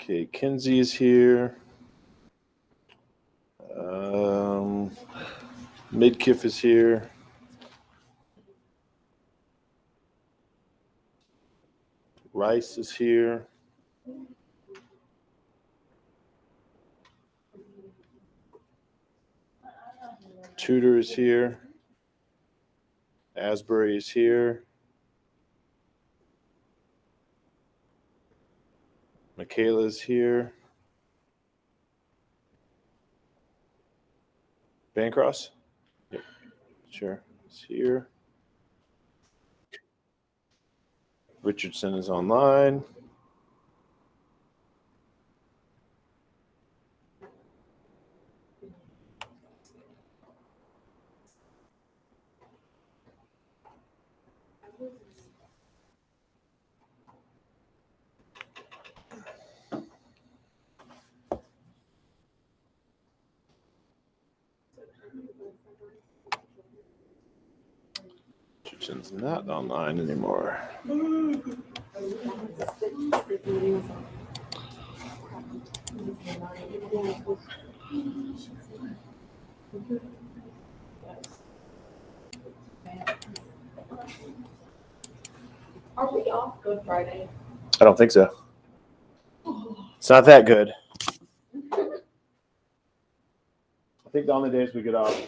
Okay, Kinsey is here. Midkiff is here. Rice is here. Tudor is here. Asbury is here. Michaela is here. Bancross? Yep. Sure. It's here. Richardson is online. Richardson's not online anymore. Are we off Good Friday? I don't think so. It's not that good. I think the only days we get off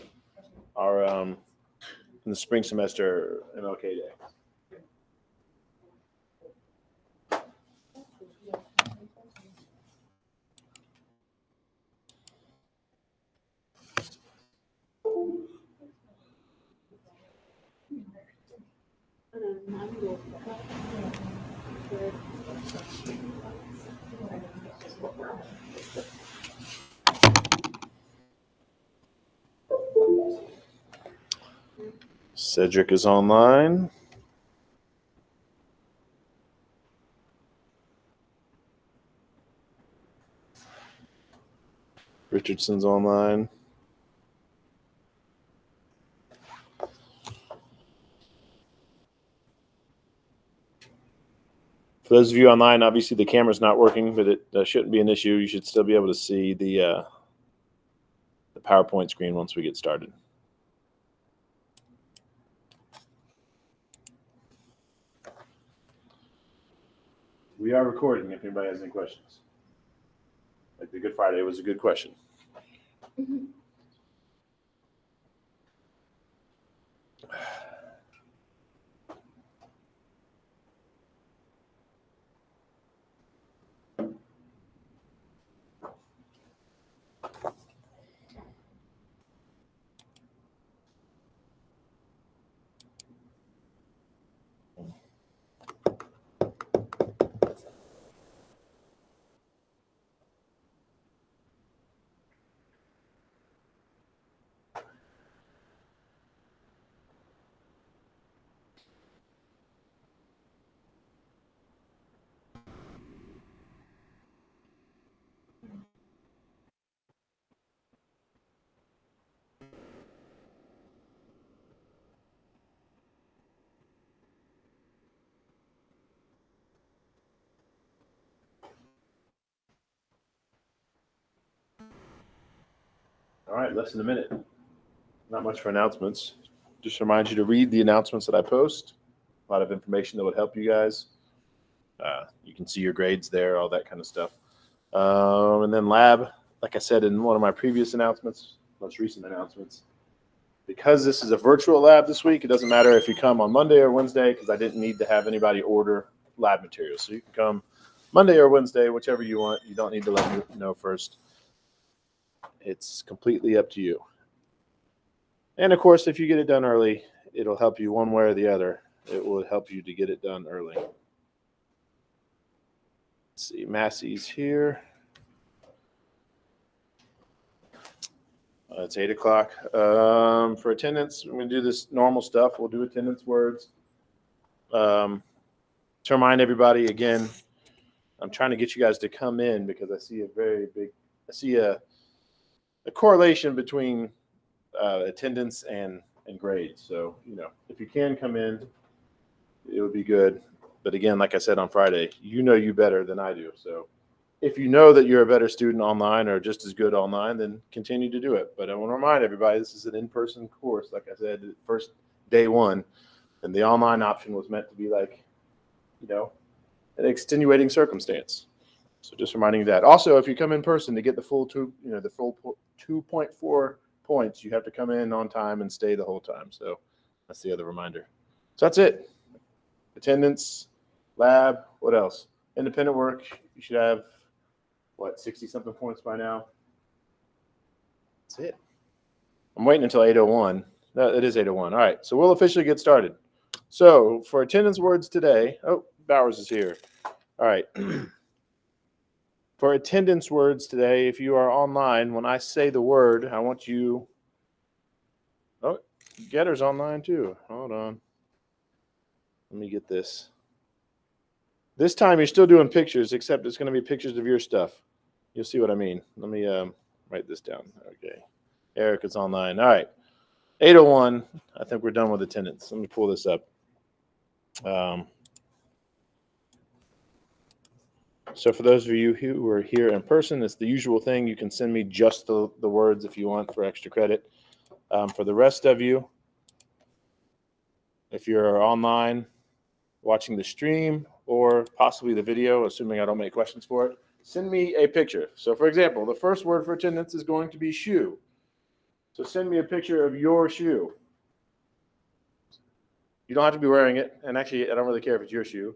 are in the spring semester MLK Day. Cedric is online. Richardson's online. For those of you online, obviously the camera's not working, but it shouldn't be an issue. You should still be able to see the PowerPoint screen once we get started. We are recording if anybody has any questions. Like the Good Friday was a good question. Mm-hmm. All right, less than a minute. Not much for announcements. Just remind you to read the announcements that I post. A lot of information that would help you guys. You can see your grades there, all that kind of stuff. And then lab, like I said in one of my previous announcements, most recent announcements, because this is a virtual lab this week, it doesn't matter if you come on Monday or Wednesday because I didn't need to have anybody order lab materials. So you can come Monday or Wednesday, whichever you want. You don't need to let me know first. It's completely up to you. And of course, if you get it done early, it'll help you one way or the other. It will help you to get it done early. Let's see, Massey's here. It's 8 o'clock. For attendance, I'm going to do this normal stuff. We'll do attendance words. To remind everybody, again, I'm trying to get you guys to come in because I see a correlation between attendance and grades. So, if you can come in, it would be good. But again, like I said on Friday, you know you better than I do. So if you know that you're a better student online or just as good online, then continue to do it. But I want to remind everybody, this is an in-person course. Like I said, first day one, and the online option was meant to be like, an extenuating circumstance. So just reminding you that. Also, if you come in person to get the full 2.4 points, you have to come in on time and stay the whole time. So that's the other reminder. So that's it. Attendance, lab, what else? Independent work, you should have, 60-something points by now? That's it. I'm waiting until 8:01. No, it is 8:01. All right, so we'll officially get started. So for attendance words today, Bowers is here. All right. For attendance words today, if you are online, when I say the word, I want you. Oh, Getter's online too. Hold on. Let me get this. This time you're still doing pictures, except it's going to be pictures of your stuff. You'll see what I mean. Let me write this down. Okay. Erica's online. All right. 8:01. I think we're done with attendance. Let me pull this up. So for those of you who are here in person, it's the usual thing. You can send me just the words if you want for extra credit. For the rest of you, if you're online watching the stream or possibly the video, assuming I don't make questions for it, send me a picture. So for example, the first word for attendance is going to be shoe. So send me a picture of your shoe. You don't have to be wearing it. And actually, I don't really care if it's your shoe.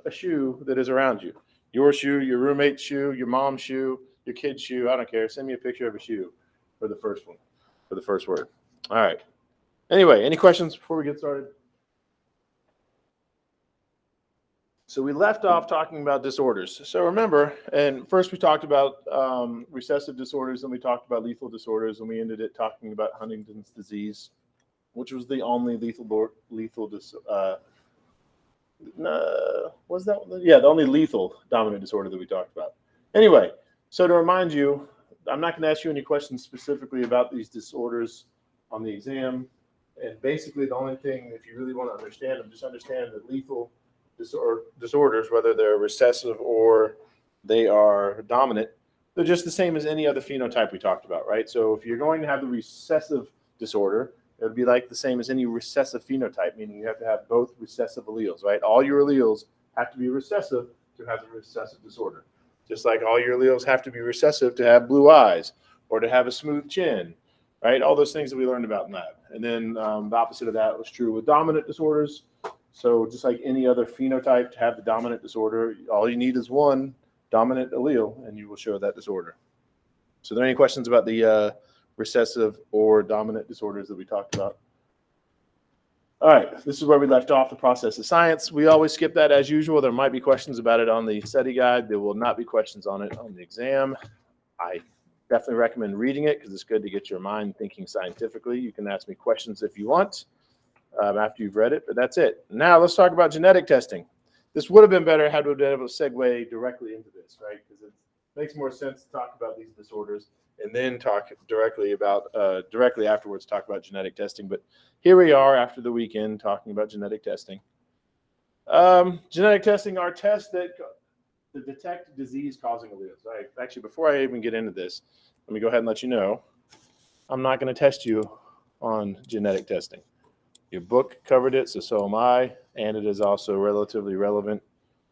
A shoe that is around you. Your shoe, your roommate's shoe, your mom's shoe, your kid's shoe. I don't care. Send me a picture of a shoe for the first one, for the first word. All right. Anyway, any questions before we get started? So we left off talking about disorders. So remember, and first we talked about recessive disorders, and we talked about lethal disorders, and we ended it talking about Huntington's disease, which was the only the only lethal dominant disorder that we talked about. Anyway, so to remind you, I'm not going to ask you any questions specifically about these disorders on the exam. And basically, the only thing, if you really want to understand them, just understand that lethal disorders, whether they're recessive or they are dominant, they're just the same as any other phenotype we talked about, right? So if you're going to have the recessive disorder, it would be like the same as any recessive phenotype, meaning you have to have both recessive alleles, right? All your alleles have to be recessive to have the recessive disorder. Just like all your alleles have to be recessive to have blue eyes or to have a smooth chin, right? All those things that we learned about in lab. And then the opposite of that was true with dominant disorders. So just like any other phenotype to have the dominant disorder, all you need is one dominant allele and you will show that disorder. So are there any questions about the recessive or dominant disorders that we talked about? All right, this is where we left off, the process of science. We always skip that as usual. There might be questions about it on the study guide. There will not be questions on it on the exam. I definitely recommend reading it because it's good to get your mind thinking scientifically. You can ask me questions if you want after you've read it, but that's it. Now let's talk about genetic testing. This would have been better had we been able to segue directly into this, right? Because it makes more sense to talk about these disorders and then talk directly afterwards, talk about genetic testing. But here we are after the weekend talking about genetic testing. Genetic testing are tests that detect disease-causing alleles. Right? Actually, before I even get into this, let me go ahead and let you know, I'm not going to test you on genetic testing. Your book covered it, so am I, and it is also relatively relevant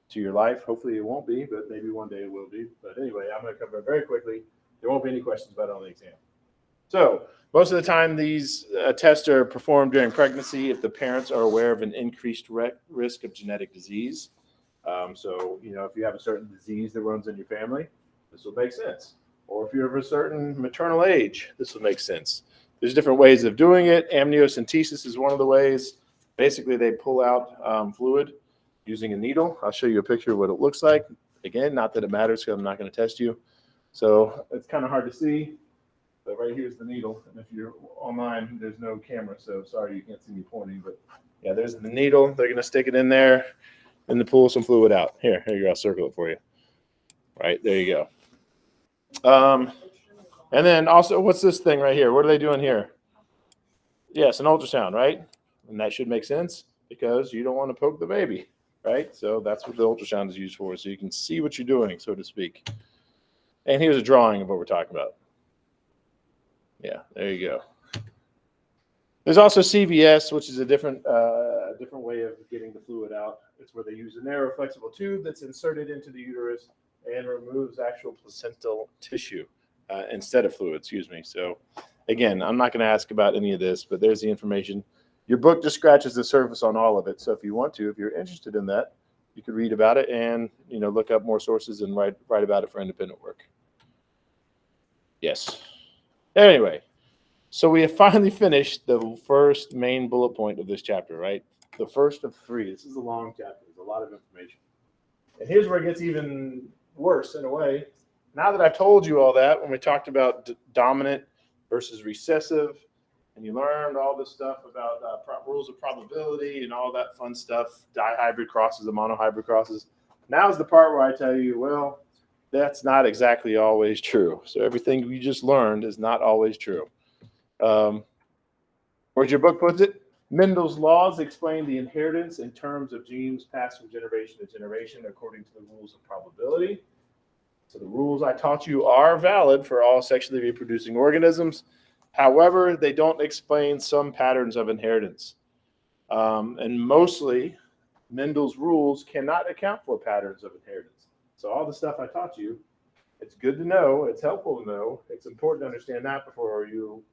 to your life. Hopefully it won't be, but maybe one day it will be. But anyway, I'm going to cover it very quickly. There won't be any questions about it on the exam. So most of the time, these tests are performed during pregnancy if the parents are aware of an increased risk of genetic disease. So, if you have a certain disease that runs in your family, this will make sense. Or if you're of a certain maternal age, this will make sense. There's different ways of doing it. Amniocentesis is one of the ways. Basically, they pull out fluid using a needle. I'll show you a picture of what it looks like. Again, not that it matters because I'm not going to test you. So it's kind of hard to see. But right here's the needle. And if you're online, there's no camera. So sorry you can't see me pointing. But yeah, there's the needle. They're going to stick it in there and to pull some fluid out. Here you go. I'll circle it for you. Right, there you go. And then also, what's this thing right here? What are they doing here? Yes, an ultrasound, right? And that should make sense because you don't want to poke the baby, right? So that's what the ultrasound is used for, so you can see what you're doing, so to speak. And here's a drawing of what we're talking about. Yeah, there you go. There's also CVS, which is a different way of getting the fluid out. It's where they use a narrow, flexible tube that's inserted into the uterus and removes actual placental tissue instead of fluid, excuse me. So again, I'm not going to ask about any of this, but there's the information. Your book just scratches the surface on all of it. So if you want to, if you're interested in that, you could read about it and look up more sources and write about it for independent work. Yes. Anyway, so we have finally finished the first main bullet point of this chapter, right? The first of 3. This is a long chapter. There's a lot of information. And here's where it gets even worse in a way. Now that I've told you all that, when we talked about dominant versus recessive, and you learned all this stuff about rules of probability and all that fun stuff, dihybrid crosses and monohybrid crosses, now's the part where I tell you, well, that's not exactly always true. So everything you just learned is not always true. Where's your book puts it? Mendel's laws explain the inheritance in terms of genes passed from generation to generation according to the rules of probability. So the rules I taught you are valid for all sexually reproducing organisms. However, they don't explain some patterns of inheritance. And mostly, Mendel's rules cannot account for patterns of inheritance. So all the stuff I taught you, it's good to know. It's helpful to know. It's important to understand that before you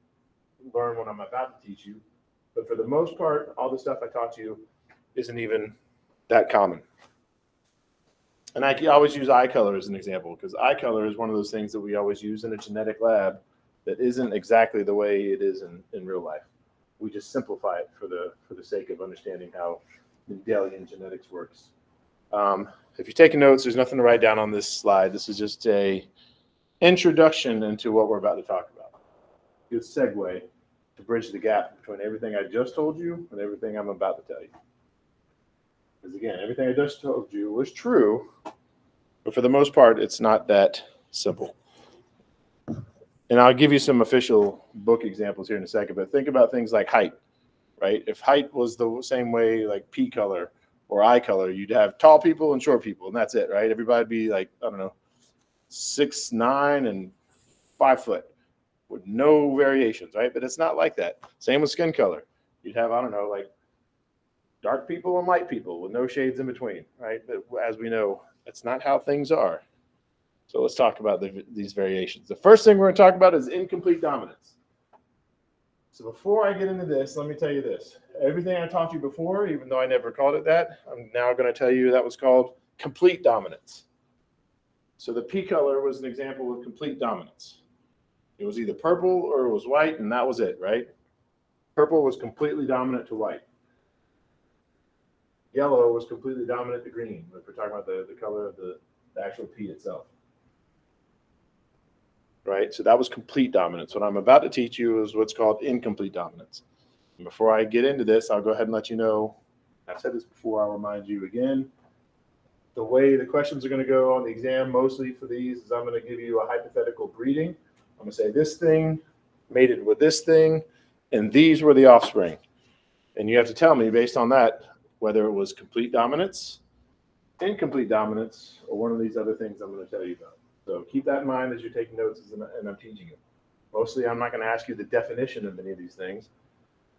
learn what I'm about to teach you. But for the most part, all the stuff I taught you isn't even that common. And I always use eye color as an example because eye color is one of those things that we always use in a genetic lab that isn't exactly the way it is in real life. We just simplify it for the sake of understanding how Mendelian genetics works. If you're taking notes, there's nothing to write down on this slide. This is just a introduction into what we're about to talk about. Good segue to bridge the gap between everything I just told you and everything I'm about to tell you. Because again, everything I just told you was true, but for the most part, it's not that simple. And I'll give you some official book examples here in a second, but think about things like height, right? If height was the same way like pea color or eye color, you'd have tall people and short people, and that's it, right? Everybody'd be like, I don't know, 6'9" and 5 foot with no variations, right? But it's not like that. Same with skin color. You'd have, I don't know, like dark people and light people with no shades in between, right? But as we know, that's not how things are. So let's talk about these variations. The first thing we're going to talk about is incomplete dominance. So before I get into this, let me tell you this. Everything I taught you before, even though I never called it that, I'm now going to tell you that was called complete dominance. So the pea color was an example of complete dominance. It was either purple or it was white, and that was it, right? Purple was completely dominant to white. Yellow was completely dominant to green, if we're talking about the color of the actual pea itself. Right? So that was complete dominance. What I'm about to teach you is what's called incomplete dominance. And before I get into this, I'll go ahead and let you know, I've said this before, I'll remind you again, the way the questions are going to go on the exam mostly for these is I'm going to give you a hypothetical breeding. I'm going to say this thing mated with this thing, and these were the offspring. And you have to tell me based on that whether it was complete dominance, incomplete dominance, or one of these other things I'm going to tell you about. So keep that in mind as you're taking notes and I'm teaching you. Mostly, I'm not going to ask you the definition of any of these things.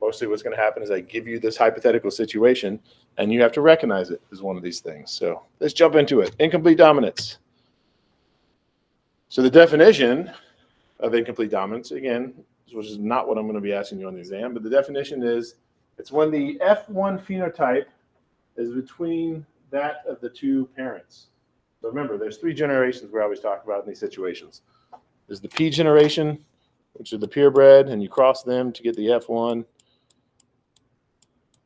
Mostly what's going to happen is I give you this hypothetical situation, and you have to recognize it as one of these things. So let's jump into it. Incomplete dominance. So the definition of incomplete dominance, again, which is not what I'm going to be asking you on the exam, but the definition is it's when the F1 phenotype is between that of the two parents. So remember, there's 3 generations we always talk about in these situations. There's the P generation, which are the purebred, and you cross them to get the F1,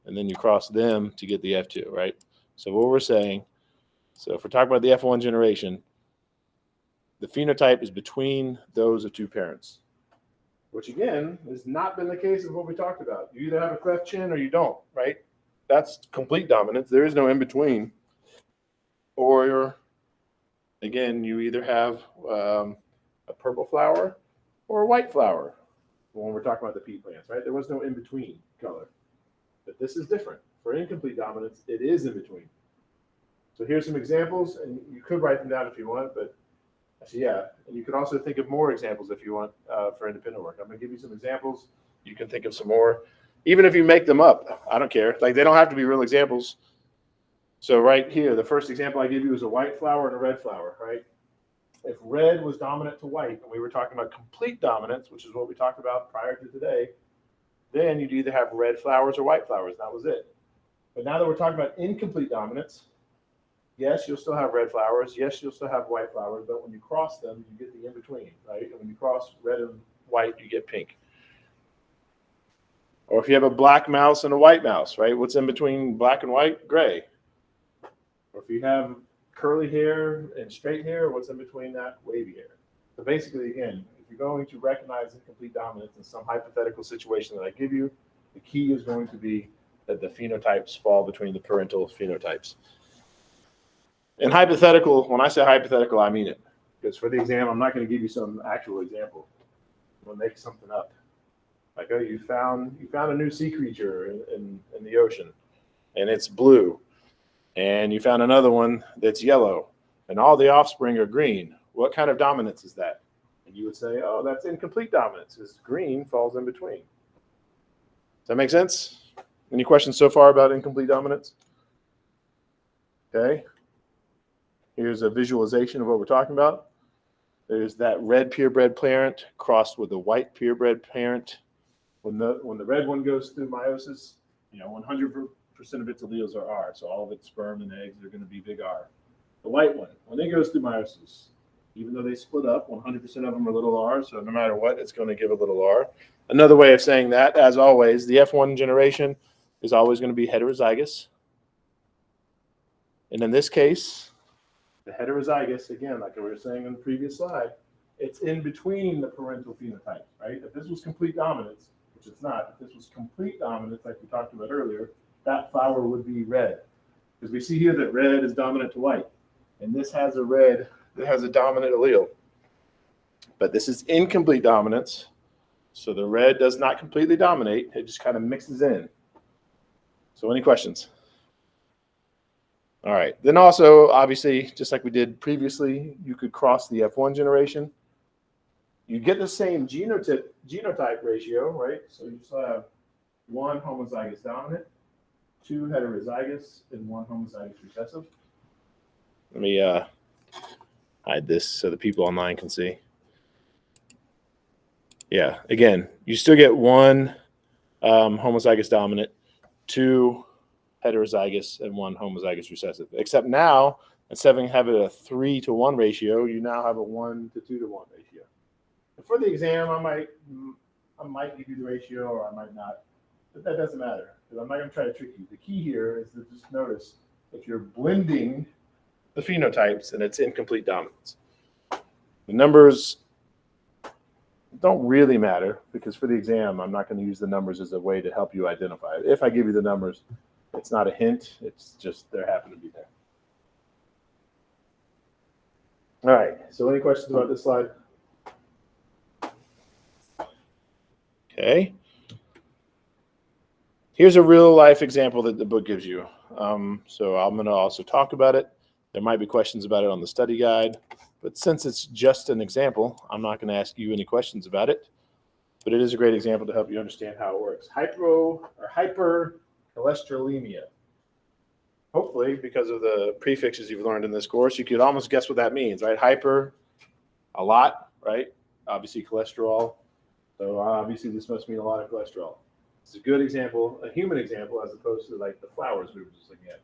and then you cross them to get the F2, right? So what we're saying, so if we're talking about the F1 generation, the phenotype is between those of 2 parents, which again has not been the case of what we talked about. You either have a cleft chin or you don't, right? That's complete dominance. There is no in between. Or again, you either have a purple flower or a white flower when we're talking about the pea plants, right? There was no in between color. But this is different. For incomplete dominance, it is in between. So here's some examples, and you could write them down if you want, but I said, yeah. And you can also think of more examples if you want for independent work. I'm going to give you some examples. You can think of some more. Even if you make them up, I don't care. Like, they don't have to be real examples. So right here, the first example I give you is a white flower and a red flower, right? If red was dominant to white, and we were talking about complete dominance, which is what we talked about prior to today, then you'd either have red flowers or white flowers. That was it. But now that we're talking about incomplete dominance, yes, you'll still have red flowers. Yes, you'll still have white flowers. But when you cross them, you get the in-between, right? And when you cross red and white, you get pink. Or if you have a black mouse and a white mouse, right? What's in between black and white? Gray. Or if you have curly hair and straight hair, what's in between that? Wavy hair. So basically, again, if you're going to recognize incomplete dominance in some hypothetical situation that I give you, the key is going to be that the phenotypes fall between the parental phenotypes. And hypothetical, when I say hypothetical, I mean it. Because for the exam, I'm not going to give you some actual example. I'm going to make something up. Like, oh, you found a new sea creature in the ocean, and it's blue. And you found another one that's yellow, and all the offspring are green. What kind of dominance is that? And you would say, oh, that's incomplete dominance, because green falls in between. Does that make sense? Any questions so far about incomplete dominance? Okay. Here's a visualization of what we're talking about. There's that red purebred parent crossed with a white purebred parent. When the red one goes through meiosis, 100% of its alleles are R, so all of its sperm and eggs are going to be big R. The white one, when it goes through meiosis, even though they split up, 100% of them are little r, so no matter what, it's going to give a little r. Another way of saying that, as always, the F1 generation is always going to be heterozygous. And in this case, the heterozygous, again, like we were saying on the previous slide, it's in between the parental phenotypes, right? If this was complete dominance, which it's not, if this was complete dominance, like we talked about earlier, that flower would be red. Because we see here that red is dominant to white. And this has a red that has a dominant allele. But this is incomplete dominance. So the red does not completely dominate. It just kind of mixes in. So any questions? All right. Then also, obviously, just like we did previously, you could cross the F1 generation. You get the same genotype ratio, right? So you still have one homozygous dominant, two heterozygous, and one homozygous recessive. Let me hide this so the people online can see. Yeah, again, you still get one homozygous dominant, two heterozygous, and one homozygous recessive. Except now, instead of having a 3-to-1 ratio, you now have a 1 to 2-to-1 ratio. And for the exam, I might give you the ratio, or I might not, but that doesn't matter because I'm not going to try to trick you. The key here is to just notice if you're blending the phenotypes and it's incomplete dominance. The numbers don't really matter because for the exam, I'm not going to use the numbers as a way to help you identify it. If I give you the numbers, it's not a hint. It's just they happen to be there. All right. So any questions about this slide? Okay. Here's a real life example that the book gives you. So I'm going to also talk about it. There might be questions about it on the study guide, but since it's just an example, I'm not going to ask you any questions about it, but it is a great example to help you understand how it works. Hypercholesterolemia. Hopefully, because of the prefixes you've learned in this course, you could almost guess what that means, right? Hyper, a lot, right? Obviously cholesterol. So obviously this must mean a lot of cholesterol. It's a good example, a human example, as opposed to like the flowers we were just looking at.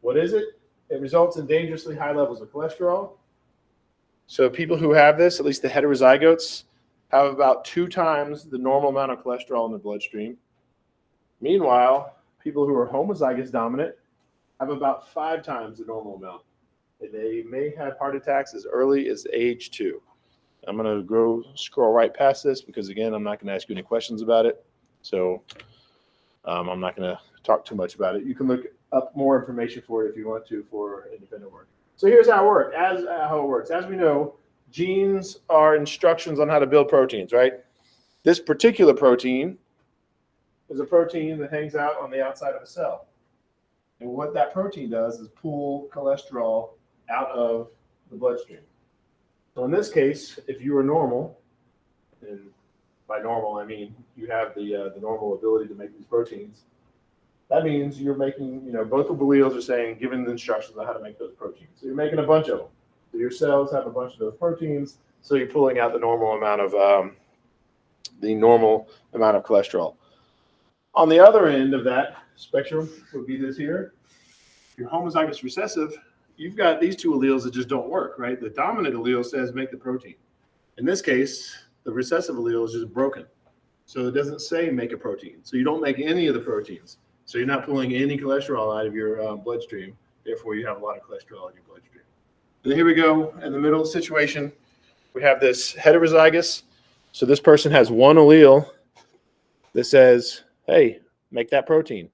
What is it? It results in dangerously high levels of cholesterol. So people who have this, at least the heterozygotes, have about 2 times the normal amount of cholesterol in the bloodstream. Meanwhile, people who are homozygous dominant have about 5 times the normal amount. And they may have heart attacks as early as age 2. I'm going to scroll right past this because, again, I'm not going to ask you any questions about it. So I'm not going to talk too much about it. You can look up more information for it if you want to for independent work. So here's how it works. As we know, genes are instructions on how to build proteins, right? This particular protein is a protein that hangs out on the outside of a cell. And what that protein does is pull cholesterol out of the bloodstream. So in this case, if you are normal, and by normal I mean you have the normal ability to make these proteins, that means you're making, both the alleles are saying, given the instructions on how to make those proteins. So you're making a bunch of them. So your cells have a bunch of those proteins. So you're pulling out the normal amount of cholesterol. On the other end of that spectrum would be this here. If you're homozygous recessive, you've got these two alleles that just don't work, right? The dominant allele says make the protein. In this case, the recessive allele is just broken. So it doesn't say make a protein. So you don't make any of the proteins. So you're not pulling any cholesterol out of your bloodstream. Therefore, you have a lot of cholesterol in your bloodstream. And then here we go in the middle situation. We have this heterozygous. So this person has one allele that says, hey, make that protein.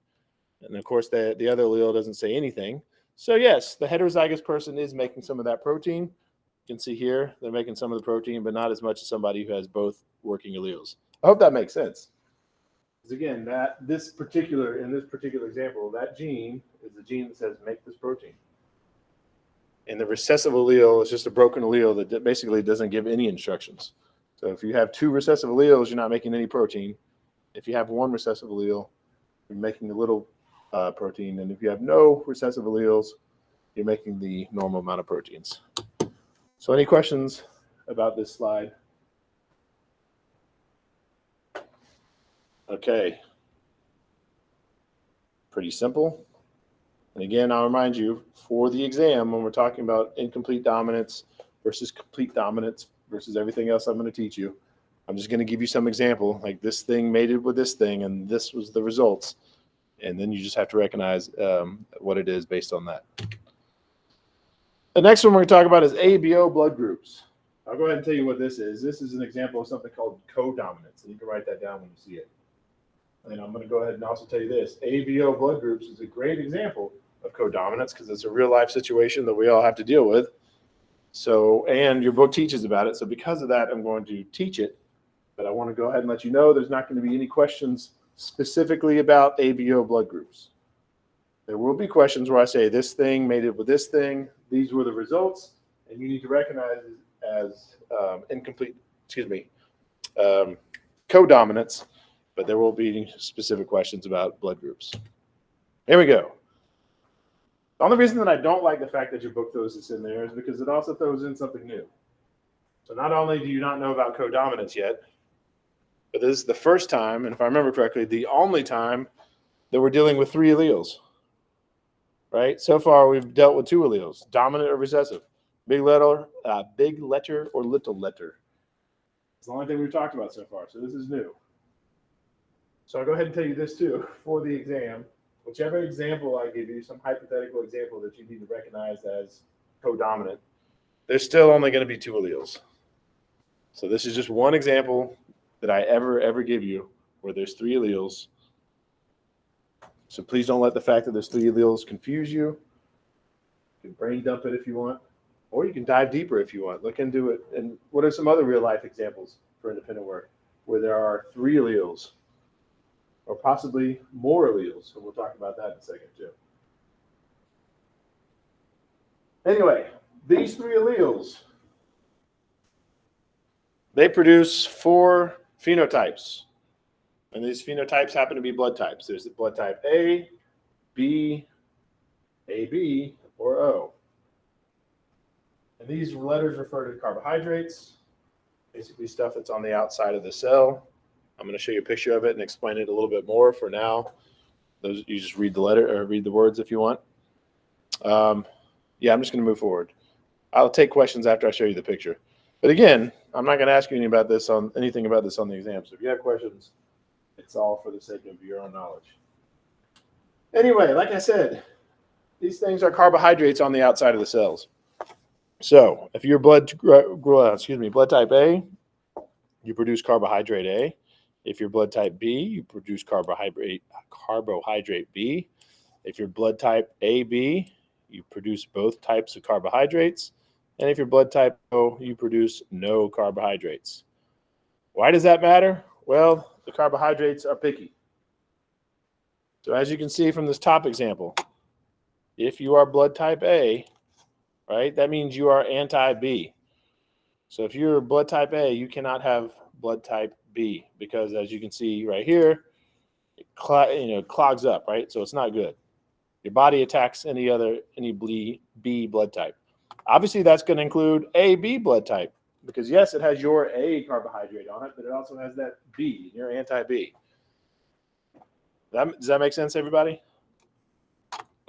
And of course, the other allele doesn't say anything. So yes, the heterozygous person is making some of that protein. You can see here, they're making some of the protein, but not as much as somebody who has both working alleles. I hope that makes sense. Because again, in this particular example, that gene is the gene that says make this protein. And the recessive allele is just a broken allele that basically doesn't give any instructions. So if you have two recessive alleles, you're not making any protein. If you have one recessive allele, you're making a little protein. And if you have no recessive alleles, you're making the normal amount of proteins. So any questions about this slide? Okay. Pretty simple. And again, I'll remind you, for the exam, when we're talking about incomplete dominance versus complete dominance versus everything else I'm going to teach you, I'm just going to give you some example, like this thing mated with this thing, and this was the results. And then you just have to recognize what it is based on that. The next one we're going to talk about is ABO blood groups. I'll go ahead and tell you what this is. This is an example of something called codominance, and you can write that down when you see it. And I'm going to go ahead and also tell you this. ABO blood groups is a great example of codominance because it's a real life situation that we all have to deal with. So, and your book teaches about it. So because of that, I'm going to teach it. But I want to go ahead and let you know there's not going to be any questions specifically about ABO blood groups. There will be questions where I say this thing mated with this thing. These were the results. And you need to recognize it as codominance. But there will be specific questions about blood groups. Here we go. The only reason that I don't like the fact that your book throws this in there is because it also throws in something new. So not only do you not know about codominance yet, but this is the first time, and if I remember correctly, the only time that we're dealing with three alleles, right? So far, we've dealt with two alleles, dominant or recessive, big letter or little letter. It's the only thing we've talked about so far, so this is new. So I'll go ahead and tell you this too, for the exam, whichever example I give you, some hypothetical example that you need to recognize as codominant, there's still only going to be two alleles. So this is just one example that I ever give you where there's three alleles. So please don't let the fact that there's three alleles confuse you. You can brain dump it if you want, or you can dive deeper if you want. Look into it. And what are some other real life examples for independent work where there are three alleles? Or possibly more alleles. So we'll talk about that in a second too. Anyway, these three alleles, they produce 4 phenotypes. And these phenotypes happen to be blood types. There's the blood type A, B, AB, or O. And these letters refer to carbohydrates, basically stuff that's on the outside of the cell. I'm going to show you a picture of it and explain it a little bit more. For now, you just read the letter or read the words if you want. I'm just going to move forward. I'll take questions after I show you the picture. But again, I'm not going to ask you anything about this on the exam. So if you have questions, it's all for the sake of your own knowledge. Anyway, like I said, these things are carbohydrates on the outside of the cells. So if you're blood type A, you produce carbohydrate A. If you're blood type B, you produce carbohydrate B. If you're blood type AB, you produce both types of carbohydrates. And if you're blood type O, you produce no carbohydrates. Why does that matter? Well, the carbohydrates are picky. So as you can see from this top example, if you are blood type A, right, that means you are anti-B. So if you're blood type A, you cannot have blood type B because, as you can see right here, it clogs up, right? So it's not good. Your body attacks any B blood type. Obviously, that's going to include AB blood type because, yes, it has your A carbohydrate on it, but it also has that B, your anti-B. Does that make sense, everybody?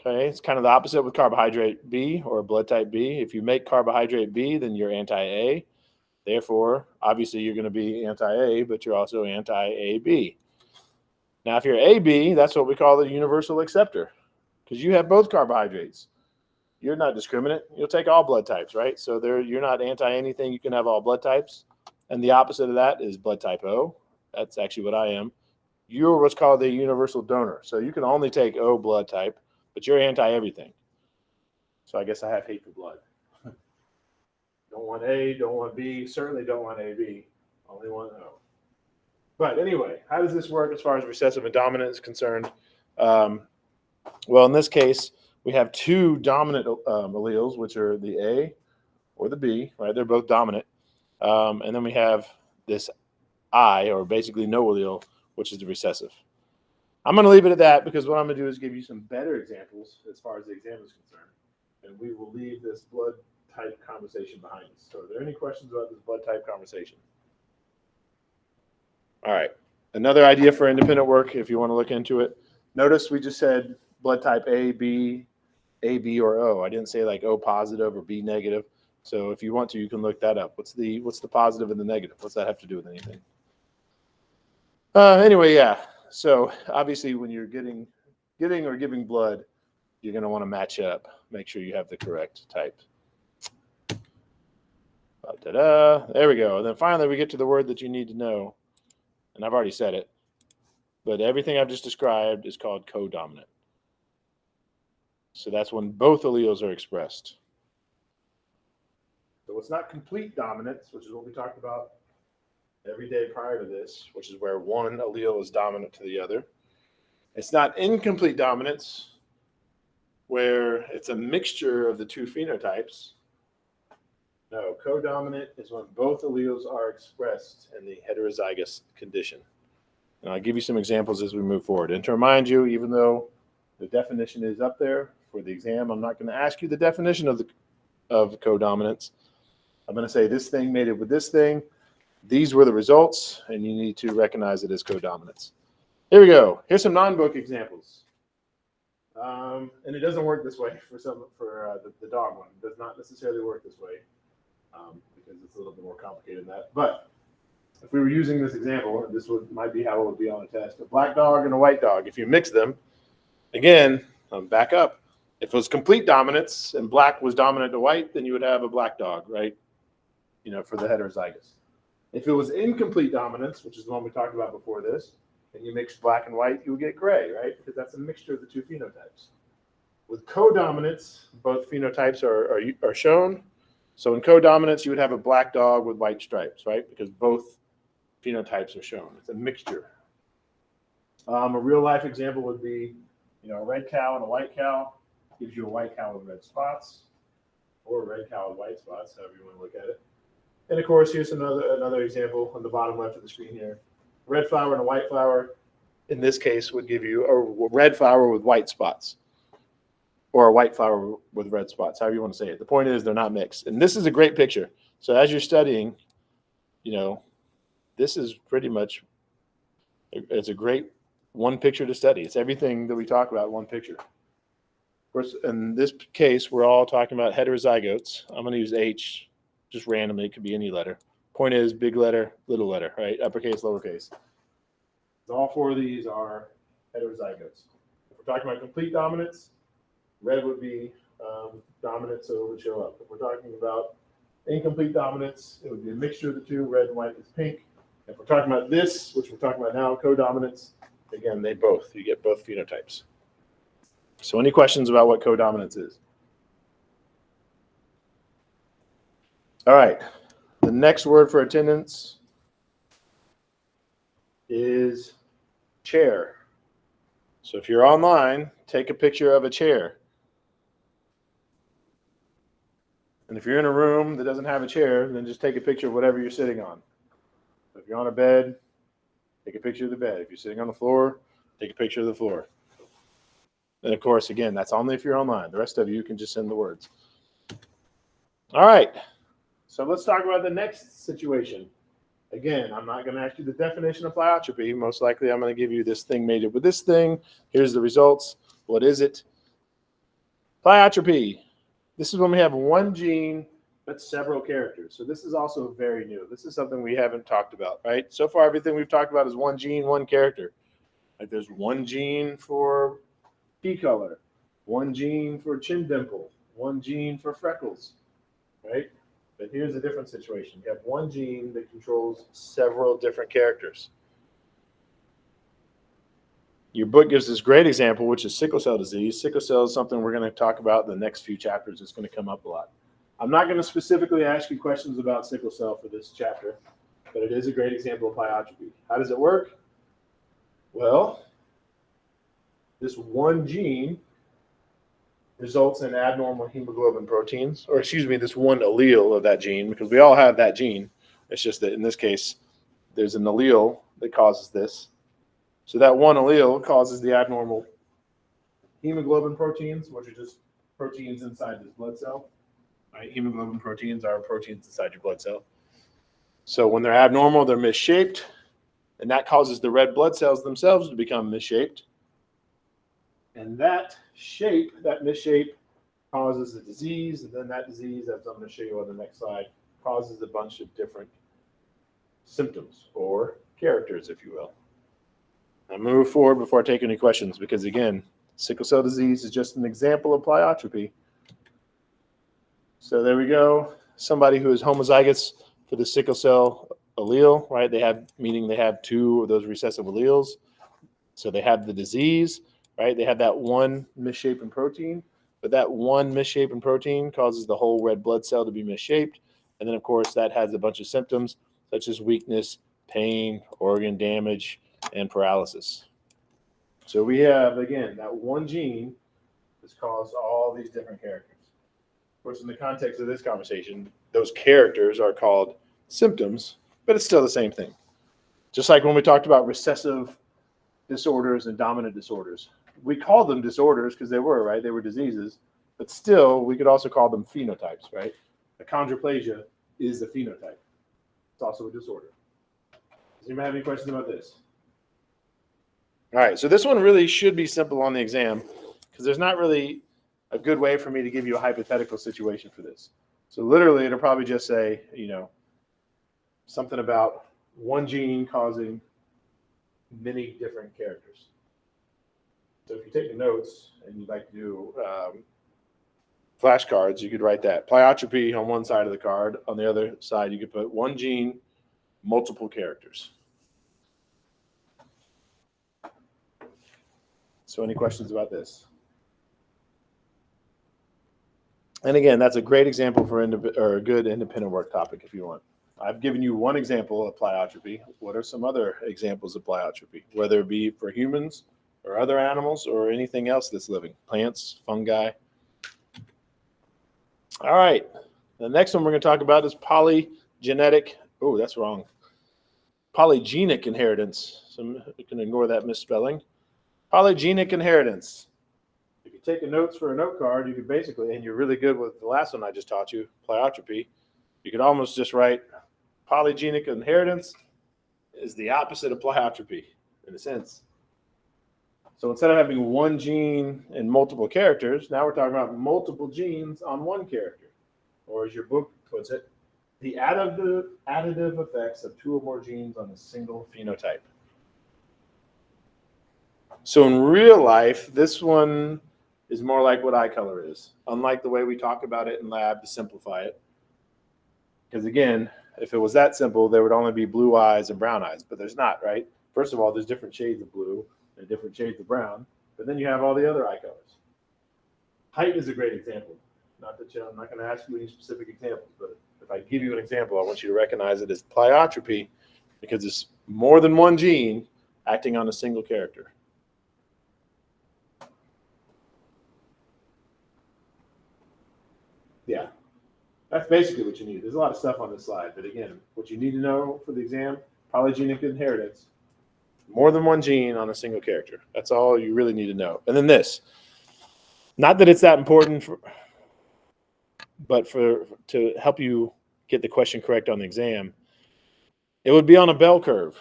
Okay, it's kind of the opposite with carbohydrate B or blood type B. If you make carbohydrate B, then you're anti-A. Therefore, obviously, you're going to be anti-A, but you're also anti-AB. Now, if you're AB, that's what we call the universal acceptor because you have both carbohydrates. You're not discriminate. You'll take all blood types, right? So you're not anti-anything. You can have all blood types. And the opposite of that is blood type O. That's actually what I am. You're what's called the universal donor. So you can only take O blood type, but you're anti-everything. So I guess I have hate for blood. Don't want A, don't want B, certainly don't want AB, only want O. But anyway, how does this work as far as recessive and dominant is concerned? Well, in this case, we have two dominant alleles, which are the A or the B, right? They're both dominant. And then we have this I, or basically no allele, which is the recessive. I'm going to leave it at that because what I'm going to do is give you some better examples as far as the exam is concerned. And we will leave this blood type conversation behind us. So are there any questions about this blood type conversation? All right. Another idea for independent work, if you want to look into it. Notice we just said blood type A, B, or O. I didn't say like O positive or B negative. So if you want to, you can look that up. What's the positive and the negative? What's that have to do with anything? Anyway, yeah. So obviously when you're getting or giving blood, you're going to want to match up. Make sure you have the correct type. There we go. And then finally we get to the word that you need to know. And I've already said it. But everything I've just described is called codominant. So that's when both alleles are expressed. So it's not complete dominance, which is what we talked about every day prior to this, which is where one allele is dominant to the other. It's not incomplete dominance, where it's a mixture of the two phenotypes. No, codominant is when both alleles are expressed in the heterozygous condition. And I'll give you some examples as we move forward. And to remind you, even though the definition is up there for the exam, I'm not going to ask you the definition of codominance. I'm going to say this thing made it with this thing. These were the results, and you need to recognize it as codominance. Here we go. Here's some non-book examples. And it doesn't work this way for the dog one. It does not necessarily work this way because it's a little bit more complicated than that. But if we were using this example, this might be how it would be on a test. A black dog and a white dog. If you mix them, again, back up. If it was complete dominance and black was dominant to white, then you would have a black dog, right? For the heterozygous. If it was incomplete dominance, which is the one we talked about before this, and you mix black and white, you would get gray, right? Because that's a mixture of the two phenotypes. With codominance, both phenotypes are shown. So in codominance, you would have a black dog with white stripes, right? Because both phenotypes are shown. It's a mixture. A real life example would be, a red cow and a white cow gives you a white cow with red spots, or a red cow with white spots, however you want to look at it. And of course, here's another example on the bottom left of the screen here. A red flower and a white flower, in this case, would give you a red flower with white spots, or a white flower with red spots, however you want to say it. The point is they're not mixed. And this is a great picture. So as you're studying, this is pretty much, it's a great one picture to study. It's everything that we talk about in one picture. Of course, in this case, we're all talking about heterozygotes. I'm going to use H just randomly. It could be any letter. Point is big letter, little letter, right? Uppercase, lowercase. All four of these are heterozygotes. If we're talking about complete dominance, red would be dominant, so it would show up. If we're talking about incomplete dominance, it would be a mixture of the two. Red and white is pink. If we're talking about this, which we're talking about now, codominance, again, you get both phenotypes. So any questions about what codominance is? All right. The next word for attendance is chair. So if you're online, take a picture of a chair. And if you're in a room that doesn't have a chair, then just take a picture of whatever you're sitting on. So if you're on a bed, take a picture of the bed. If you're sitting on the floor, take a picture of the floor. And of course, again, that's only if you're online. The rest of you can just send the words. All right. So let's talk about the next situation. Again, I'm not going to ask you the definition of pleiotropy. Most likely, I'm going to give you this thing mated with this thing. Here's the results. What is it? Pleiotropy. This is when we have one gene but several characters. So this is also very new. This is something we haven't talked about, right? So far, everything we've talked about is one gene, one character. Like there's one gene for pea color, one gene for chin dimple, one gene for freckles, right? But here's a different situation. You have one gene that controls several different characters. Your book gives this great example, which is sickle cell disease. Sickle cell is something we're going to talk about in the next few chapters. It's going to come up a lot. I'm not going to specifically ask you questions about sickle cell for this chapter, but it is a great example of pleiotropy. How does it work? Well, this one gene results in abnormal hemoglobin proteins, or excuse me, this one allele of that gene, because we all have that gene. It's just that in this case, there's an allele that causes this. So that one allele causes the abnormal hemoglobin proteins, which are just proteins inside this blood cell. Right? Hemoglobin proteins are proteins inside your blood cell. So when they're abnormal, they're misshaped, and that causes the red blood cells themselves to become misshaped. And that shape, that misshape, causes a disease, and then that disease, as I'm going to show you on the next slide, causes a bunch of different symptoms or characters, if you will. I'll move forward before I take any questions, because again, sickle cell disease is just an example of pleiotropy. So there we go. Somebody who is homozygous for the sickle cell allele, right? Meaning they have two of those recessive alleles. So they have the disease, right? They have that one misshapen protein, but that one misshapen protein causes the whole red blood cell to be misshaped. And then, of course, that has a bunch of symptoms such as weakness, pain, organ damage, and paralysis. So we have, again, that one gene that's caused all these different characters. Of course, in the context of this conversation, those characters are called symptoms, but it's still the same thing. Just like when we talked about recessive disorders and dominant disorders. We called them disorders because they were, right? They were diseases, but still we could also call them phenotypes, right? Achondroplasia is a phenotype. It's also a disorder. Does anybody have any questions about this? All right, so this one really should be simple on the exam because there's not really a good way for me to give you a hypothetical situation for this. So literally it'll probably just say, something about one gene causing many different characters. So if you're taking notes and you'd like to do flashcards, you could write that. Pleiotropy on one side of the card. On the other side, you could put one gene, multiple characters. So any questions about this? And again, that's a great example for a good independent work topic if you want. I've given you one example of pleiotropy. What are some other examples of pleiotropy, whether it be for humans or other animals or anything else that's living, plants, fungi? All right. The next one we're going to talk about is polygenetic. Oh, that's wrong. Polygenic inheritance. So you can ignore that misspelling. Polygenic inheritance. If you're taking notes for a note card, you could basically, and you're really good with the last one I just taught you, pleiotropy, you could almost just write polygenic inheritance is the opposite of pleiotropy in a sense. So instead of having one gene and multiple characters, now we're talking about multiple genes on one character. Or as your book puts it, the additive effects of two or more genes on a single phenotype. So in real life, this one is more like what eye color is, unlike the way we talk about it in lab to simplify it. Because again, if it was that simple, there would only be blue eyes and brown eyes, but there's not, right? First of all, there's different shades of blue and different shades of brown, but then you have all the other eye colors. Height is a great example. I'm not going to ask you any specific examples, but if I give you an example, I want you to recognize it as pleiotropy because it's more than one gene acting on a single character. Yeah. That's basically what you need. There's a lot of stuff on this slide, but again, what you need to know for the exam, polygenic inheritance, more than one gene on a single character. That's all you really need to know. And then this, not that it's that important, but to help you get the question correct on the exam, it would be on a bell curve,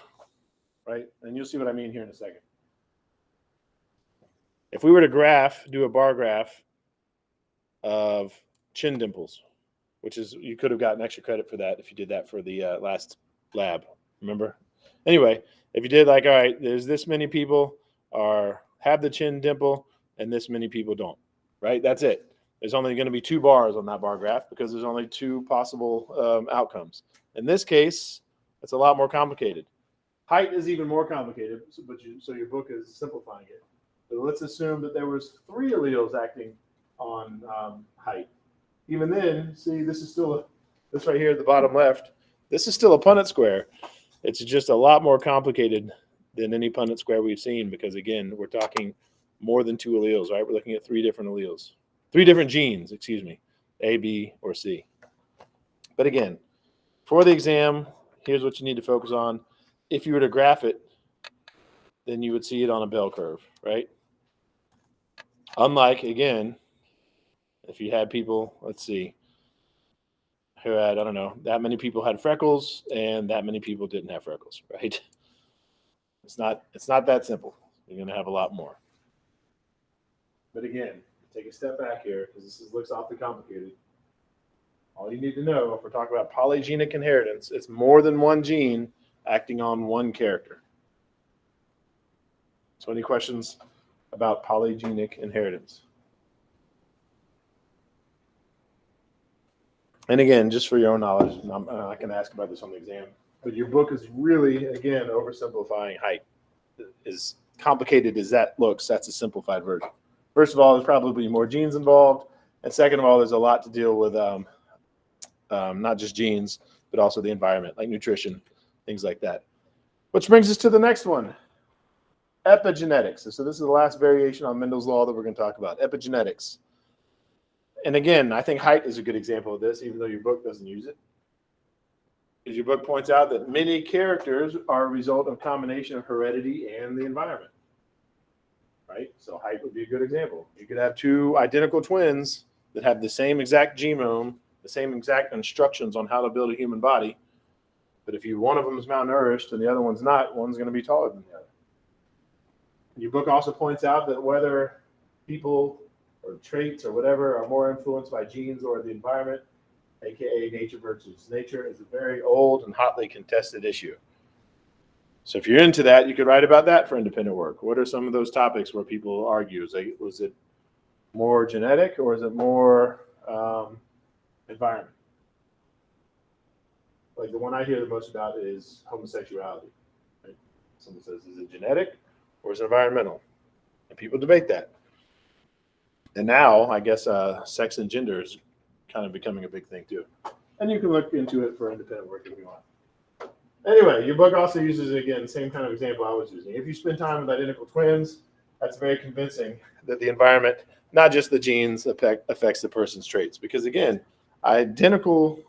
right? And you'll see what I mean here in a second. If we were to do a bar graph of chin dimples, which is, you could have gotten extra credit for that if you did that for the last lab, remember? Anyway, if you did like, all right, there's this many people have the chin dimple and this many people don't, right? That's it. There's only going to be 2 bars on that bar graph because there's only 2 possible outcomes. In this case, it's a lot more complicated. Height is even more complicated, so your book is simplifying it. But let's assume that there was 3 alleles acting on height. Even then, see, this right here at the bottom left, this is still a Punnett square. It's just a lot more complicated than any Punnett square we've seen because, again, we're talking more than 2 alleles, right? We're looking at 3 different alleles. 3 different genes, excuse me, A, B, or C. But again, for the exam, here's what you need to focus on. If you were to graph it, then you would see it on a bell curve, right? Unlike, again, if you had people, let's see, who had, I don't know, that many people had freckles and that many people didn't have freckles, right? It's not that simple. You're going to have a lot more. But again, take a step back here because this looks awfully complicated. All you need to know, if we're talking about polygenic inheritance, it's more than one gene acting on one character. So any questions about polygenic inheritance? And again, just for your own knowledge, I can ask about this on the exam, but your book is really, again, oversimplifying height. As complicated as that looks, that's a simplified version. First of all, there's probably more genes involved. And second of all, there's a lot to deal with not just genes, but also the environment, like nutrition, things like that. Which brings us to the next one, epigenetics. So this is the last variation on Mendel's law that we're going to talk about, epigenetics. And again, I think height is a good example of this, even though your book doesn't use it. Because your book points out that many characters are a result of combination of heredity and the environment. Right? So height would be a good example. You could have 2 identical twins that have the same exact genome, the same exact instructions on how to build a human body. But if one of them is malnourished and the other one's not, one's going to be taller than the other. Your book also points out that whether people or traits or whatever are more influenced by genes or the environment, aka nature versus nature, is a very old and hotly contested issue. So if you're into that, you could write about that for independent work. What are some of those topics where people argue? Was it more genetic or is it more environment? Like the one I hear the most about is homosexuality. Right? Someone says, is it genetic or is it environmental? And people debate that. And now, I guess sex and gender is kind of becoming a big thing too. And you can look into it for independent work if you want. Anyway, your book also uses, again, the same kind of example I was using. If you spend time with identical twins, that's very convincing that the environment, not just the genes, affects the person's traits. Because again, identical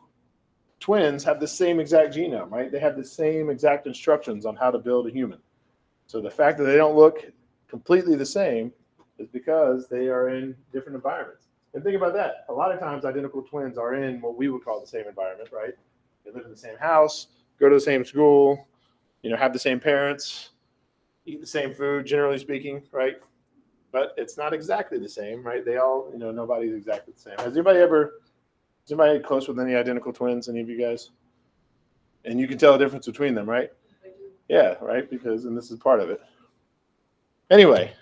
twins have the same exact genome, right? They have the same exact instructions on how to build a human. So the fact that they don't look completely the same is because they are in different environments. And think about that. A lot of times identical twins are in what we would call the same environment, right? They live in the same house, go to the same school, have the same parents, eat the same food, generally speaking, right? But it's not exactly the same, right? They all, nobody's exactly the same. Is anybody close with any identical twins, any of you guys? And you can tell the difference between them, right? Yeah, right? And this is part of it. Anyway,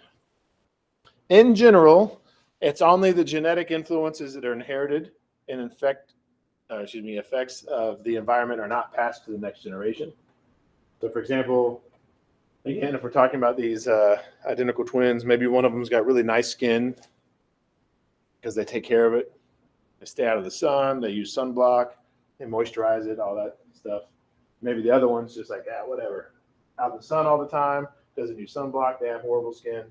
in general, it's only the genetic influences that are inherited and effects of the environment are not passed to the next generation. So, for example, again, if we're talking about these identical twins, maybe one of them's got really nice skin because they take care of it. They stay out of the sun. They use sunblock. They moisturize it, all that stuff. Maybe the other one's just like, whatever. Out in the sun all the time, doesn't use sunblock. They have horrible skin,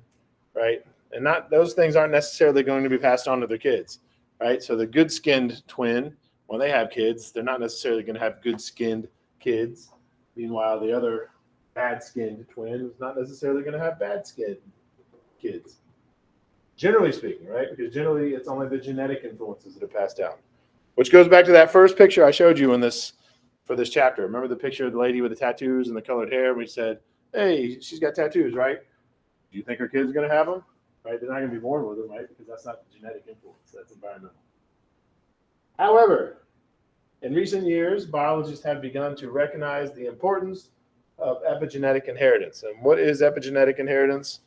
right? And those things aren't necessarily going to be passed on to their kids, right? So the good-skinned twin, when they have kids, they're not necessarily going to have good-skinned kids. Meanwhile, the other bad-skinned twin is not necessarily going to have bad-skinned kids. Generally speaking, right? Because generally it's only the genetic influences that are passed down. Which goes back to that first picture I showed you for this chapter. Remember the picture of the lady with the tattoos and the colored hair? We said, hey, she's got tattoos, right? Do you think her kid's going to have them? Right? They're not going to be born with them, right? Because that's not the genetic influence. That's environmental. However, in recent years, biologists have begun to recognize the importance of epigenetic inheritance. And what is epigenetic inheritance?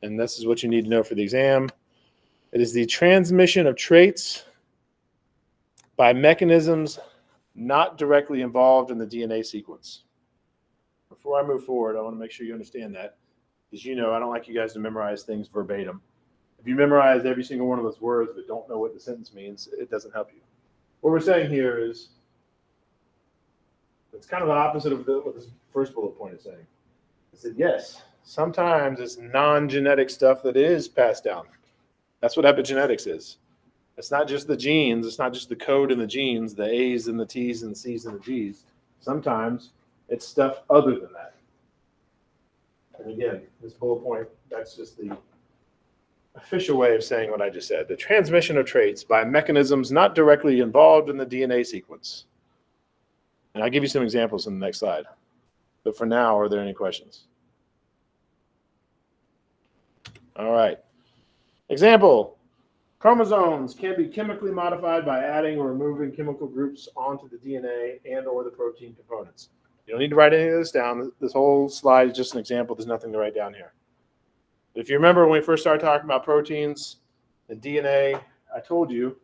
And this is what you need to know for the exam. It is the transmission of traits by mechanisms not directly involved in the DNA sequence. Before I move forward, I want to make sure you understand that. Because I don't like you guys to memorize things verbatim. If you memorize every single one of those words but don't know what the sentence means, it doesn't help you. What we're saying here is, it's kind of the opposite of what this first bullet point is saying. It said, yes, sometimes it's non-genetic stuff that is passed down. That's what epigenetics is. It's not just the genes. It's not just the code in the genes, the A's and the T's and the C's and the G's. Sometimes it's stuff other than that. And again, this bullet point, that's just the official way of saying what I just said. The transmission of traits by mechanisms not directly involved in the DNA sequence. And I'll give you some examples in the next slide. But for now, are there any questions? All right. Example. Chromosomes can be chemically modified by adding or removing chemical groups onto the DNA and or the protein components. You don't need to write any of this down. This whole slide is just an example. There's nothing to write down here. But if you remember when we first started talking about proteins and DNA, I told you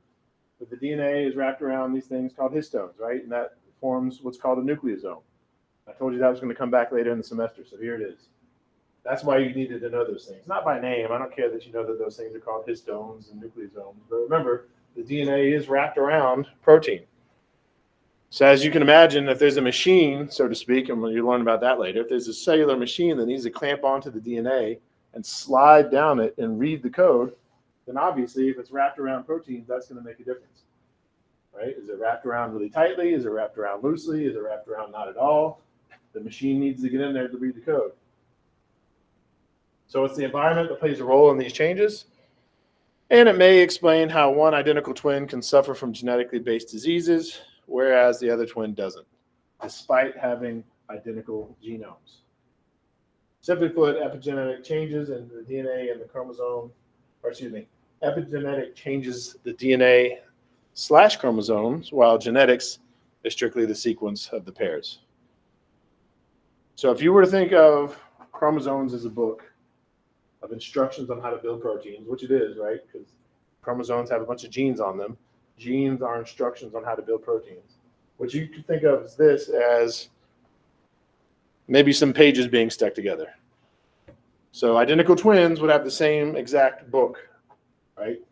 that the DNA is wrapped around these things called histones, right? And that forms what's called a nucleosome. I told you that was going to come back later in the semester, so here it is. That's why you needed to know those things. Not by name. I don't care that you know that those things are called histones and nucleosomes. But remember, the DNA is wrapped around protein. So as you can imagine, if there's a machine, so to speak, and you'll learn about that later, if there's a cellular machine that needs to clamp onto the DNA and slide down it and read the code, then obviously if it's wrapped around proteins, that's going to make a difference. Right? Is it wrapped around really tightly? Is it wrapped around loosely? Is it wrapped around not at all? The machine needs to get in there to read the code. So it's the environment that plays a role in these changes. And it may explain how one identical twin can suffer from genetically based diseases, whereas the other twin doesn't, despite having identical genomes. Simply put, epigenetic changes in the DNA and the chromosome, epigenetic changes the DNA/chromosomes, while genetics is strictly the sequence of the pairs. So if you were to think of chromosomes as a book of instructions on how to build proteins, which it is, right? Because chromosomes have a bunch of genes on them. Genes are instructions on how to build proteins. What you could think of this as maybe some pages being stuck together. So identical twins would have the same exact book, right?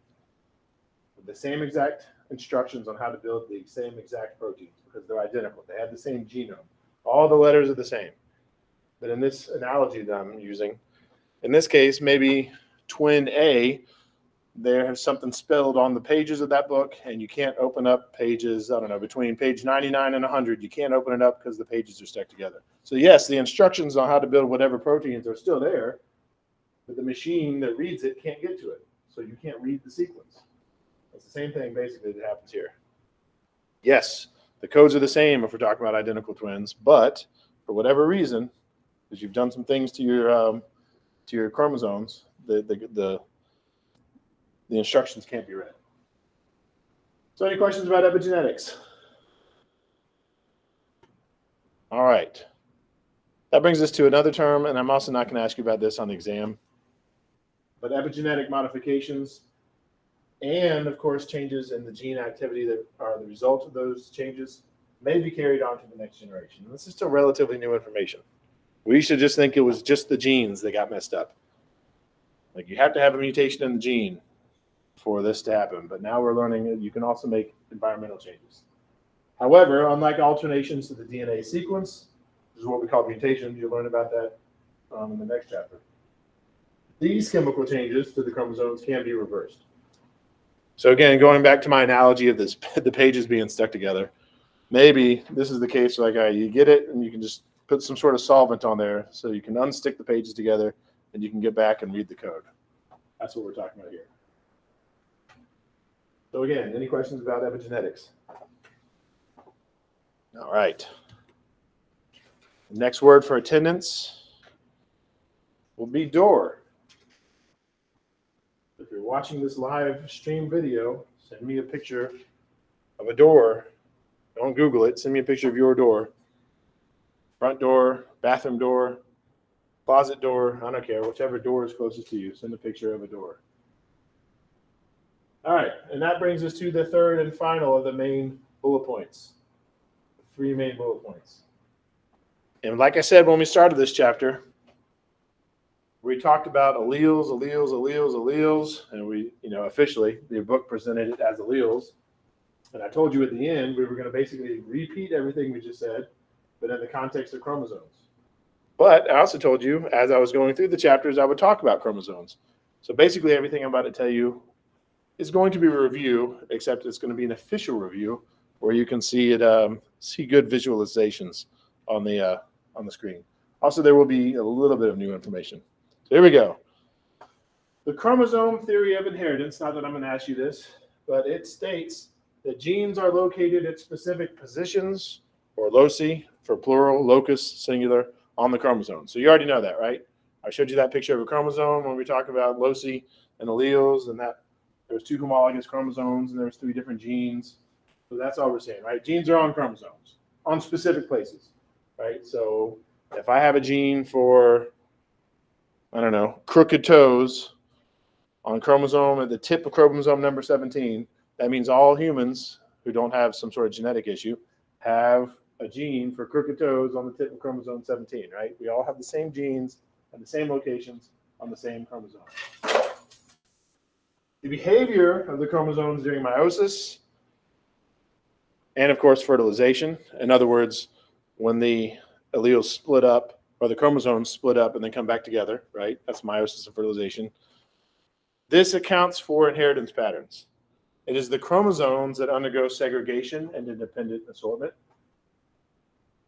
With the same exact instructions on how to build the same exact proteins because they're identical. They have the same genome. All the letters are the same. But in this analogy that I'm using, in this case, maybe twin A, there's something spelled on the pages of that book, and you can't open up pages, I don't know, between page 99 and 100. You can't open it up because the pages are stuck together. So yes, the instructions on how to build whatever proteins are still there, but the machine that reads it can't get to it. So you can't read the sequence. It's the same thing basically that happens here. Yes, the codes are the same if we're talking about identical twins, but for whatever reason, because you've done some things to your chromosomes, the instructions can't be read. So any questions about epigenetics? All right. That brings us to another term, and I'm also not going to ask you about this on the exam. But epigenetic modifications and, of course, changes in the gene activity that are the result of those changes may be carried on to the next generation. And this is still relatively new information. We used to just think it was just the genes that got messed up. Like you have to have a mutation in the gene for this to happen. But now we're learning that you can also make environmental changes. However, unlike alternations to the DNA sequence, which is what we call mutations, you'll learn about that in the next chapter. These chemical changes to the chromosomes can be reversed. So again, going back to my analogy of this, the pages being stuck together, maybe this is the case like you get it and you can just put some sort of solvent on there so you can unstick the pages together and you can get back and read the code. That's what we're talking about here. So again, any questions about epigenetics? All right. The next word for attendance will be door. If you're watching this live stream video, send me a picture of a door. Don't Google it. Send me a picture of your door. Front door, bathroom door, closet door, I don't care. Whichever door is closest to you, send a picture of a door. All right, and that brings us to the third and final of the main bullet points. The 3 main bullet points. And like I said when we started this chapter, we talked about alleles, and we, officially, the book presented it as alleles. And I told you at the end, we were going to basically repeat everything we just said, but in the context of chromosomes. But I also told you, as I was going through the chapters, I would talk about chromosomes. So basically everything I'm about to tell you is going to be a review, except it's going to be an official review where you can see it, see good visualizations on the screen. Also, there will be a little bit of new information. So here we go. The chromosome theory of inheritance, not that I'm going to ask you this, but it states that genes are located at specific positions, or loci for plural, locus singular, on the chromosome. So you already know that, right? I showed you that picture of a chromosome when we talked about loci and alleles, and that there was 2 homologous chromosomes and there was 3 different genes. So that's all we're saying, right? Genes are on chromosomes, on specific places, right? So if I have a gene for, I don't know, crooked toes on chromosome at the tip of chromosome number 17, that means all humans who don't have some sort of genetic issue have a gene for crooked toes on the tip of chromosome 17, right? We all have the same genes at the same locations on the same chromosome. The behavior of the chromosomes during meiosis and, of course, fertilization. In other words, when the alleles split up or the chromosomes split up and then come back together, right? That's meiosis and fertilization. This accounts for inheritance patterns. It is the chromosomes that undergo segregation and independent assortment.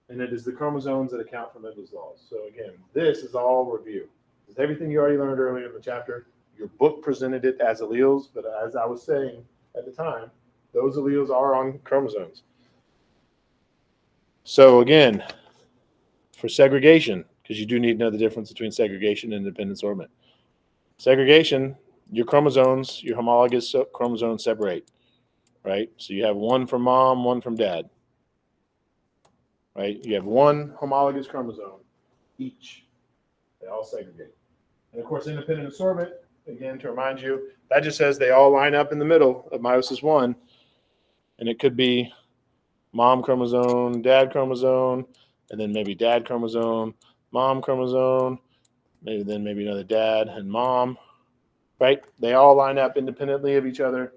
And it is the chromosomes that account for Mendel's laws. So again, this is all review. It's everything you already learned earlier in the chapter. Your book presented it as alleles, but as I was saying at the time, those alleles are on chromosomes. So again, for segregation, because you do need to know the difference between segregation and independent assortment. Segregation, your chromosomes, your homologous chromosomes separate, right? So you have one from mom, one from dad, right? You have one homologous chromosome each. They all segregate. And of course, independent assortment, again, to remind you, that just says they all line up in the middle of meiosis 1. And it could be mom chromosome, dad chromosome, and then maybe dad chromosome, mom chromosome, maybe another dad and mom, right? They all line up independently of each other.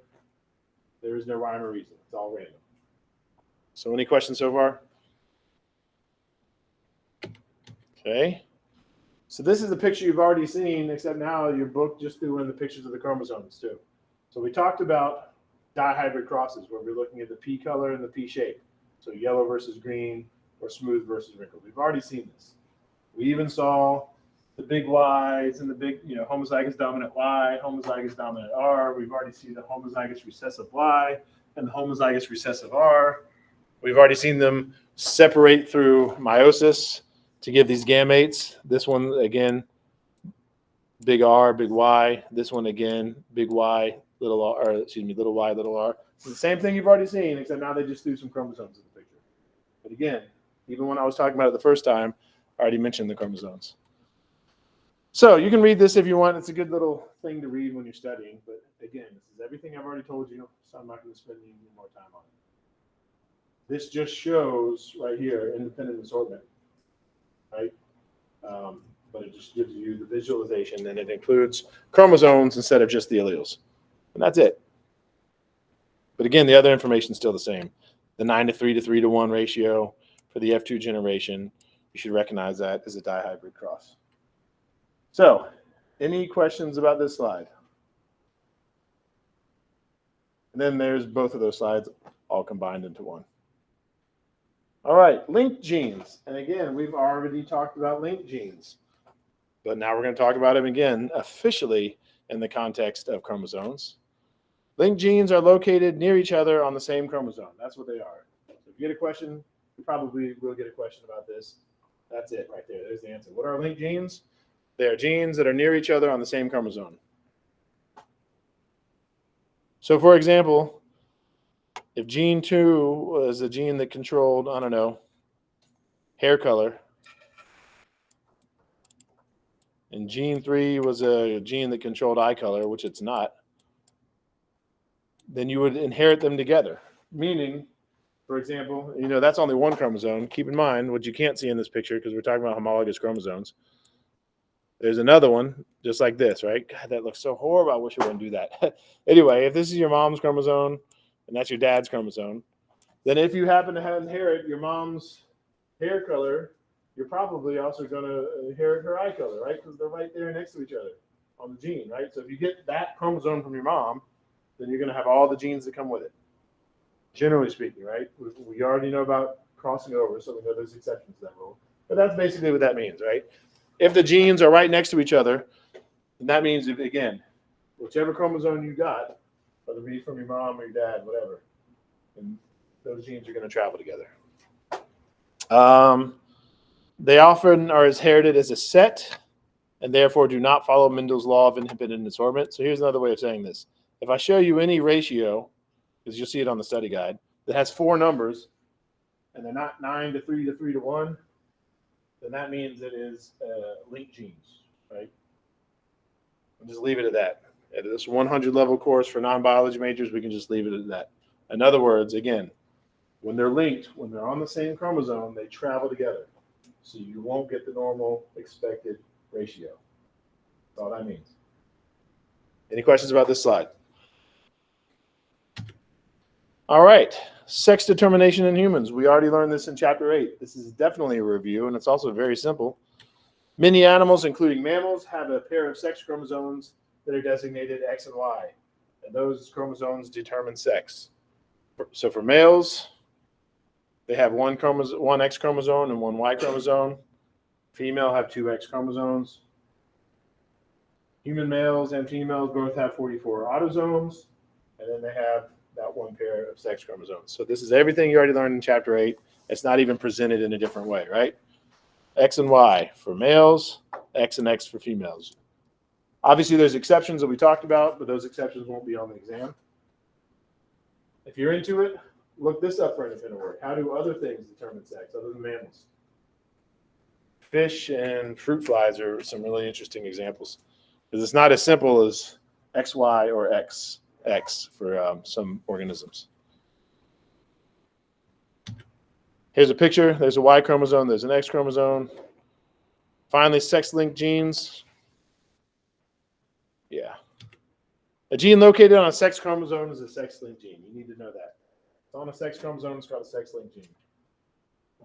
There is no rhyme or reason. It's all random. So any questions so far? Okay. So this is the picture you've already seen, except now your book just threw in the pictures of the chromosomes too. So we talked about dihybrid crosses where we're looking at the P color and the P shape. So yellow versus green or smooth versus wrinkled. We've already seen this. We even saw the big Ys and the big, homozygous dominant Y, homozygous dominant R. We've already seen the homozygous recessive Y and the homozygous recessive R. We've already seen them separate through meiosis to give these gametes. This one, again, big R, big Y. This one, again, big Y, little R, little Y, little R. It's the same thing you've already seen, except now they just threw some chromosomes in the picture. But again, even when I was talking about it the first time, I already mentioned the chromosomes. So you can read this if you want. It's a good little thing to read when you're studying. But again, this is everything I've already told you, so I'm not going to spend any more time on it. This just shows right here independent assortment, right? But it just gives you the visualization, and it includes chromosomes instead of just the alleles. And that's it. But again, the other information is still the same. The 9:3 to 3:1 ratio for the F2 generation, you should recognize that as a dihybrid cross. So, any questions about this slide? And then there's both of those slides all combined into one. All right, linked genes. And again, we've already talked about linked genes. But now we're going to talk about them again officially in the context of chromosomes. Linked genes are located near each other on the same chromosome. That's what they are. So if you get a question, you probably will get a question about this. That's it right there. There's the answer. What are linked genes? They are genes that are near each other on the same chromosome. So for example, if gene 2 was a gene that controlled, I don't know, hair color, and gene 3 was a gene that controlled eye color, which it's not, then you would inherit them together. Meaning, for example, that's only one chromosome. Keep in mind what you can't see in this picture because we're talking about homologous chromosomes. There's another one just like this, right? God, that looks so horrible. I wish I wouldn't do that. Anyway, if this is your mom's chromosome and that's your dad's chromosome, then if you happen to inherit your mom's hair color, you're probably also going to inherit her eye color, right? Because they're right there next to each other on the gene, right? So if you get that chromosome from your mom, then you're going to have all the genes that come with it. Generally speaking, right? We already know about crossing over, so we know there's exceptions to that rule. But that's basically what that means, right? If the genes are right next to each other, then that means, if, again, whichever chromosome you got, whether it be from your mom or your dad, whatever, and those genes are going to travel together. They often are inherited as a set and therefore do not follow Mendel's law of independent assortment. So here's another way of saying this. If I show you any ratio, because you'll see it on the study guide, that has 4 numbers, and they're not 9 to 3 to 3 to 1, then that means it is linked genes, right? I'll just leave it at that. At this 100 level course for non-biology majors, we can just leave it at that. In other words, again, when they're linked, when they're on the same chromosome, they travel together. So you won't get the normal expected ratio. That's all that means. Any questions about this slide? All right, sex determination in humans. We already learned this in chapter 8. This is definitely a review, and it's also very simple. Many animals, including mammals, have a pair of sex chromosomes that are designated X and Y, and those chromosomes determine sex. So for males, they have one X chromosome and one Y chromosome. Female have 2 X chromosomes. Human males and females both have 44 autosomes, and then they have that one pair of sex chromosomes. So this is everything you already learned in chapter 8. It's not even presented in a different way, right? X and Y for males, X and X for females. Obviously, there's exceptions that we talked about, but those exceptions won't be on the exam. If you're into it, look this up for independent work. How do other things determine sex other than mammals? Fish and fruit flies are some really interesting examples because it's not as simple as XY or XX for some organisms. Here's a picture. There's a Y chromosome. There's an X chromosome. Finally, sex-linked genes. Yeah. A gene located on a sex chromosome is a sex-linked gene. You need to know that. It's on a sex chromosome. It's called a sex-linked gene.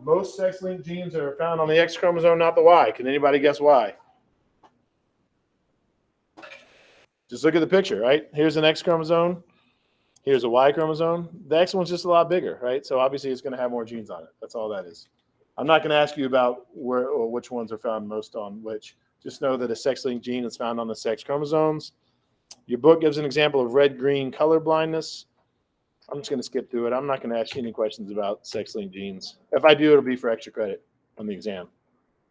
Most sex-linked genes are found on the X chromosome, not the Y. Can anybody guess why? Just look at the picture, right? Here's an X chromosome. Here's a Y chromosome. The X one's just a lot bigger, right? So obviously it's going to have more genes on it. That's all that is. I'm not going to ask you about where or which ones are found most on which. Just know that a sex-linked gene is found on the sex chromosomes. Your book gives an example of red-green color blindness. I'm just going to skip through it. I'm not going to ask you any questions about sex-linked genes. If I do, it'll be for extra credit on the exam.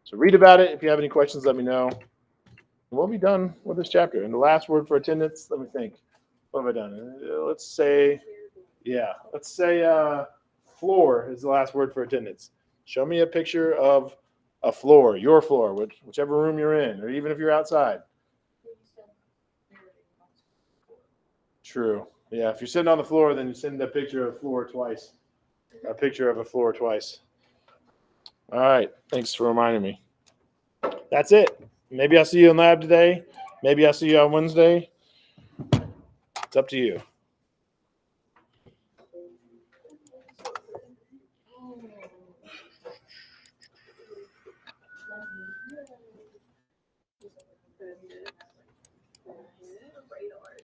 So read about it. If you have any questions, let me know. And we'll be done with this chapter. And the last word for attendance, let me think. What have I done? Let's say floor is the last word for attendance. Show me a picture of a floor, your floor, whichever room you're in, or even if you're outside. True. Yeah, if you're sitting on the floor, then you send a picture of a floor twice. All right. Thanks for reminding me. That's it. Maybe I'll see you in lab today. Maybe I'll see you on Wednesday. It's up to you.